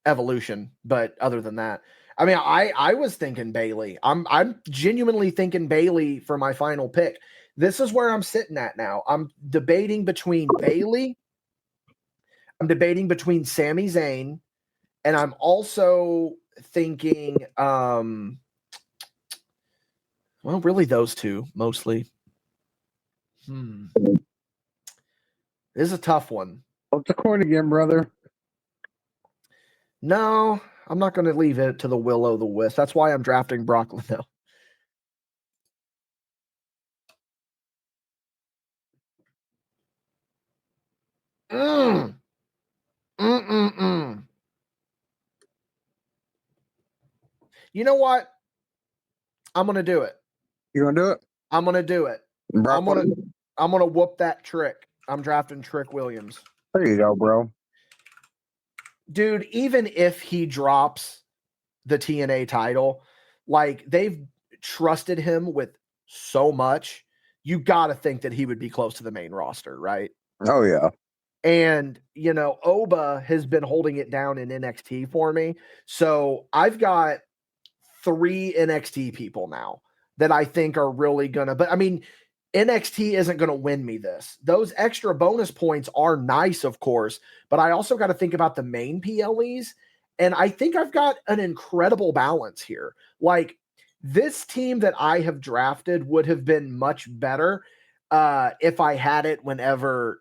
Evolution, but other than that, I mean, I was thinking Bailey. I'm genuinely thinking Bailey for my final pick. This is where I'm sitting at now. I'm debating between Bailey. I'm debating between Sami Zayn, and I'm also thinking, well, really those two mostly. This is a tough one. Flip the coin again, brother. No, I'm not going to leave it to the will o' the wisp. That's why I'm drafting Brock Lesnar. You know what? I'm going to do it. You gonna do it? I'm going to do it. I'm going to whoop that Trick. I'm drafting Trick Williams. There you go, bro. Dude, even if he drops the TNA title, like they've trusted him with so much, you got to think that he would be close to the main roster, right? Oh, yeah. And, you know, Oba has been holding it down in NXT for me. So I've got 3 NXT people now that I think are really going to, but I mean, NXT isn't going to win me this. Those extra bonus points are nice, of course, but I also got to think about the main PLEs. And I think I've got an incredible balance here. Like this team that I have drafted would have been much better if I had it whenever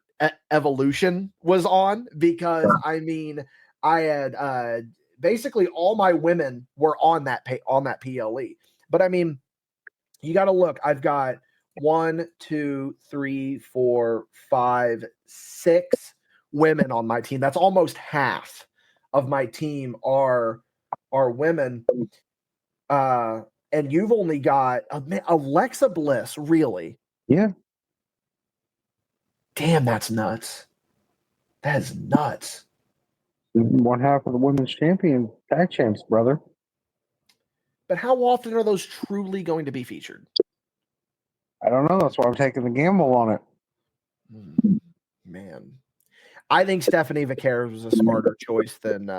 Evolution was on, because I mean, I had basically all my women were on that PLE. But I mean, you got to look. I've got 1, 2, 3, 4, 5, 6 women on my team. That's almost half of my team are women. And you've only got Alexa Bliss, really? Yeah. Damn, that's nuts. That is nuts. One half of the women's tag champs, brother. But how often are those truly going to be featured? I don't know. That's why I'm taking the gamble on it. Man. I think Stephanie Vaquer was a smarter choice than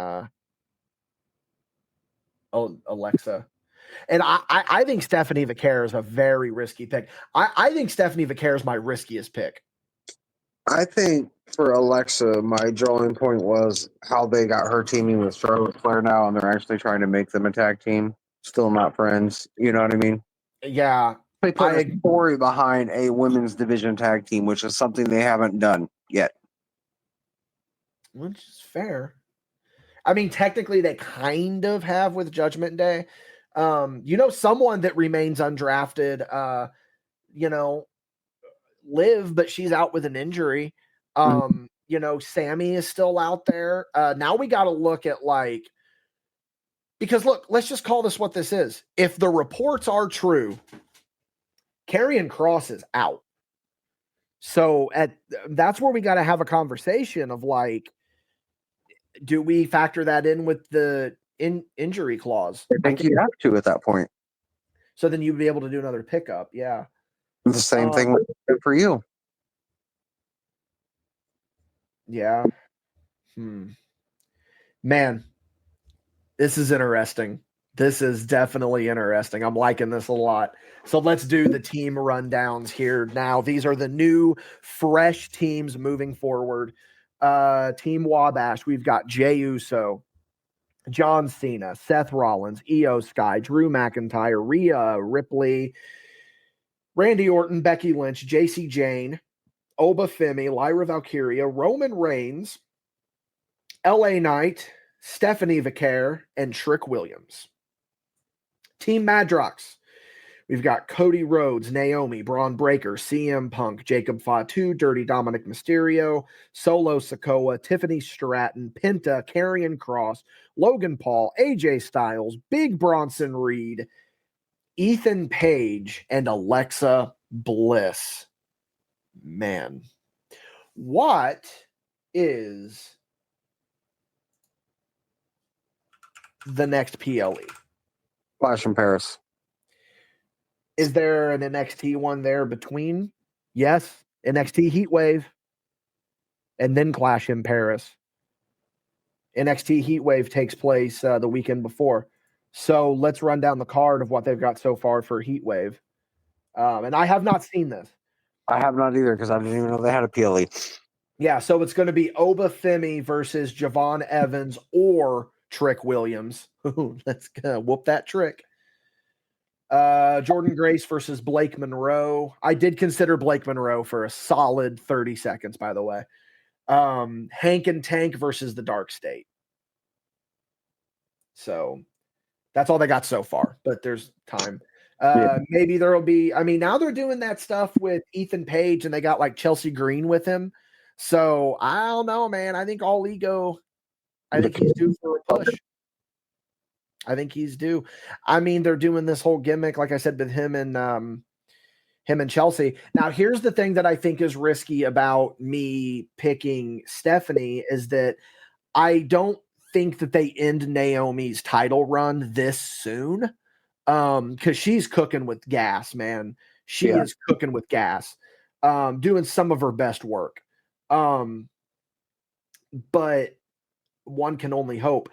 Alexa. And I think Stephanie Vaquer is a very risky pick. I think Stephanie Vaquer is my riskiest pick. I think for Alexa, my drawing point was how they got her teaming with Charlotte Flair now, and they're actually trying to make them a tag team. Still not friends. You know what I mean? Yeah. They put a story behind a women's division tag team, which is something they haven't done yet. Which is fair. I mean, technically they kind of have with Judgment Day. You know, someone that remains undrafted, you know, Liv, but she's out with an injury. You know, Sammy is still out there. Now we got to look at like, because look, let's just call this what this is. If the reports are true, Karrion Kross is out. So that's where we got to have a conversation of like, do we factor that in with the injury clause? I think you have to at that point. So then you'd be able to do another pickup. Yeah. The same thing for you. Yeah. Man, this is interesting. This is definitely interesting. I'm liking this a lot. So let's do the team rundowns here now. These are the new, fresh teams moving forward. Team Wabash, we've got Jey Uso, John Cena, Seth Rollins, Io Sky, Drew McIntyre, Rhea Ripley, Randy Orton, Becky Lynch, JC Jane, Oba Femi, Lyra Valkyria, Roman Reigns, LA Knight, Stephanie Vicaire, and Trick Williams. Team Madrox. We've got Cody Rhodes, Naomi, Braun Breaker, CM Punk, Jacob Fatu, Dirty Dominic Mysterio, Solo Sikoa, Tiffany Stratton, Penta, Karrion Kross, Logan Paul, AJ Styles, Big Bronson Reed, Ethan Page, and Alexa Bliss. Man, what is the next PLE? Flash in Paris. Is there an NXT one there between? Yes, NXT Heatwave, and then Clash in Paris. NXT Heatwave takes place the weekend before. So let's run down the card of what they've got so far for Heatwave. And I have not seen this. I have not either because I didn't even know they had a PLE. Yeah, so it's going to be Oba Femi versus Javon Evans or Trick Williams. Let's whoop that trick. Jordan Grace versus Blake Monroe. I did consider Blake Monroe for a solid 30 seconds, by the way. Hank and Tank versus the Dark State. So that's all they got so far, but there's time. Maybe there will be, I mean, now they're doing that stuff with Ethan Page and they got like Chelsea Green with him. So I don't know, man. I think All Ego, I think he's due for a push. I think he's due. I mean, they're doing this whole gimmick, like I said, with him and Chelsea. Now, here's the thing that I think is risky about me picking Stephanie is that I don't think that they end Naomi's title run this soon. Because she's cooking with gas, man. She is cooking with gas. Doing some of her best work. But one can only hope.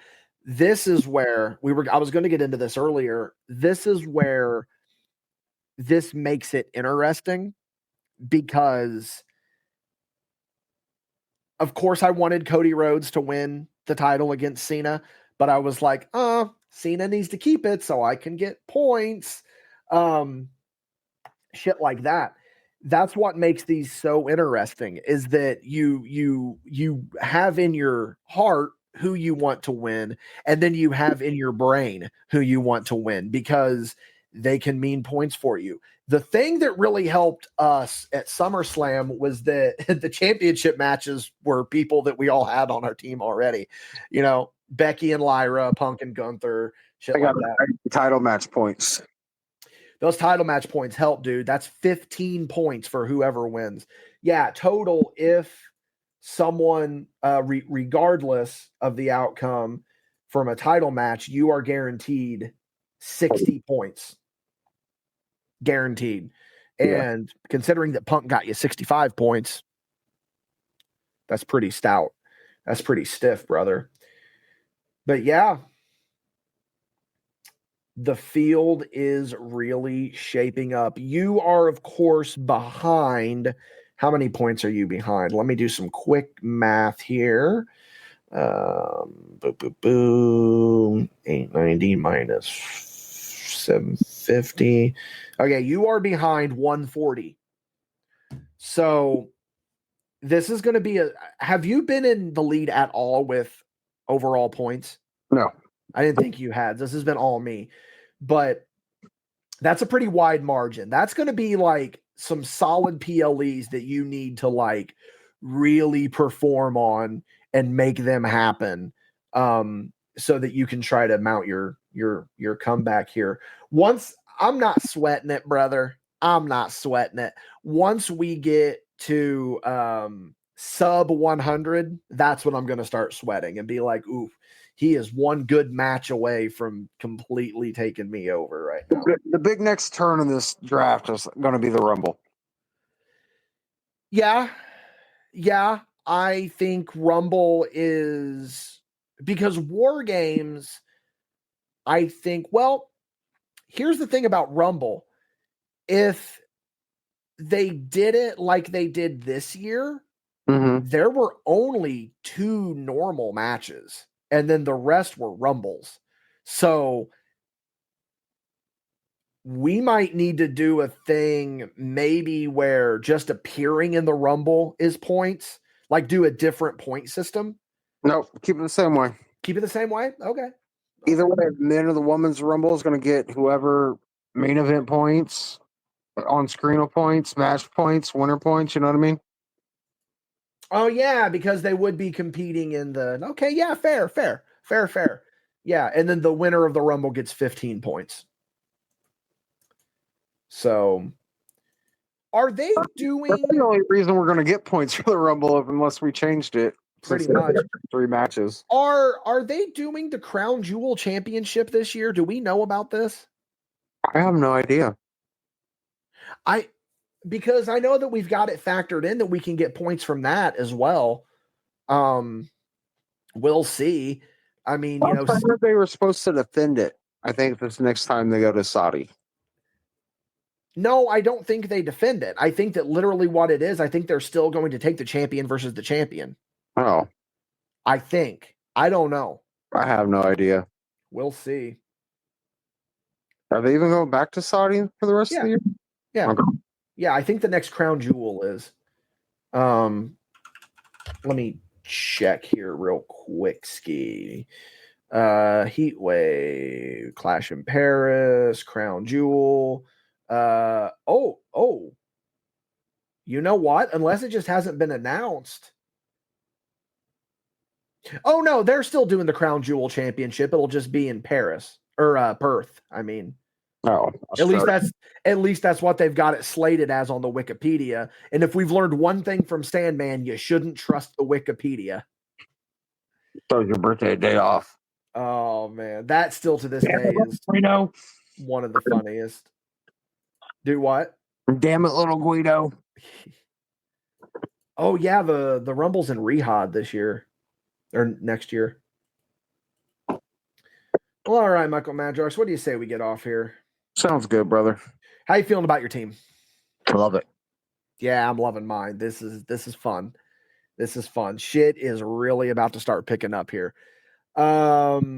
This is where I was going to get into this earlier. This is where this makes it interesting because, of course, I wanted Cody Rhodes to win the title against Cena, but I was like, Cena needs to keep it so I can get points. Shit like that. That's what makes these so interesting is that you have in your heart who you want to win, and then you have in your brain who you want to win because they can mean points for you. The thing that really helped us at SummerSlam was that the championship matches were people that we all had on our team already. You know, Becky and Lyra, Punk and Gunther, shit like that. Title match points. Those title match points help, dude. That's 15 points for whoever wins. Yeah, total if someone, regardless of the outcome from a title match, you are guaranteed 60 points. Guaranteed. And considering that Punk got you 65 points, that's pretty stout. That's pretty stiff, brother. But yeah, the field is really shaping up. You are, of course, behind. How many points are you behind? Let me do some quick math here. 890 minus 750. Okay, you are behind 140. So this is going to be have you been in the lead at all with overall points? No. I didn't think you had. This has been all me. But that's a pretty wide margin. That's going to be like some solid PLEs that you need to like really perform on and make them happen, so that you can try to mount your comeback here. Once I'm not sweating it, brother. I'm not sweating it. Once we get to sub 100, that's when I'm going to start sweating and be like, oof. He is one good match away from completely taking me over right now. The big next turn in this draft is going to be the Rumble. Yeah. I think Rumble is because War Games, I think, well, here's the thing about Rumble. If they did it like they did this year, there were only 2 normal matches. And then the rest were Rumbles. So we might need to do a thing maybe where just appearing in the Rumble is points, like do a different point system. Nope, keep it the same way. Keep it the same way? Okay. Either way, men or the women's rumble is going to get whoever main event points, on screen points, match points, winner points. You know what I mean? Oh, yeah, because they would be competing in the... Okay, yeah, fair. Yeah, and then the winner of the Rumble gets 15 points. So, are they doing... That's the only reason we're going to get points for the Rumble unless we changed it. Pretty much. 3 matches. Are they doing the Crown Jewel Championship this year? Do we know about this? I have no idea. Because I know that we've got it factored in that we can get points from that as well. We'll see. I mean, I heard they were supposed to defend it. I think this next time they go to Saudi. No, I don't think they defend it. I think that literally what it is, I think they're still going to take the champion versus the champion. Oh. I think. I don't know. I have no idea. We'll see. Are they even going back to Saudi for the rest of the year? Yeah. Okay. Yeah, I think the next Crown Jewel is. Let me check here real quick. Ski. Heat Wave, Clash in Paris, Crown Jewel. Oh. You know what? Unless it just hasn't been announced. Oh no, they're still doing the Crown Jewel Championship. It'll just be in Paris or Perth. I mean. Oh, at least that's what they've got it slated as on the Wikipedia. And if we've learned one thing from Sandman, you shouldn't trust the Wikipedia. So your birthday day off. Oh man, that still to this day is one of the funniest. Do what? Damn it, little Guido. Oh yeah, the Rumble's in Riyadh this year or next year. Well, all right, Michael Madrox, what do you say we get off here? Sounds good, brother. How you feeling about your team? Love it. Yeah, I'm loving mine. This is fun. This is fun. Shit is really about to start picking up here. For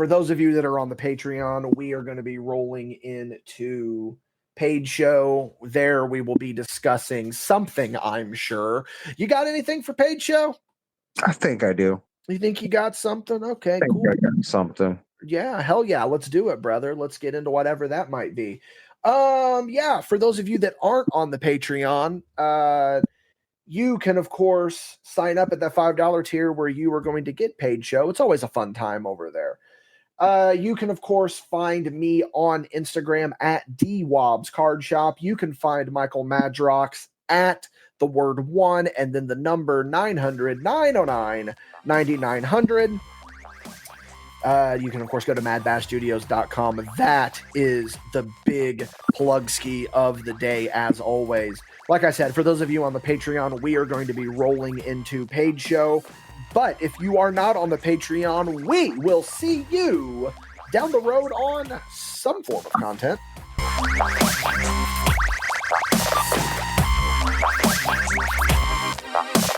those of you that are on the Patreon, we are going to be rolling into Paid Show. There we will be discussing something, I'm sure. You got anything for Paid Show? I think I do. You think you got something? Okay, cool. I got something. Yeah, hell yeah. Let's do it, brother. Let's get into whatever that might be. Yeah, for those of you that aren't on the Patreon, you can, of course, sign up at that $5 tier where you are going to get Paid Show. It's always a fun time over there. You can, of course, find me on Instagram at DWobs Card Shop. You can find Michael Madrox at the word 1 and then the number 900-909-9900. You can, of course, go to MadBashStudios.com. That is the big plug ski of the day, as always. Like I said, for those of you on the Patreon, we are going to be rolling into Paid Show. But if you are not on the Patreon, we will see you down the road on some form of content.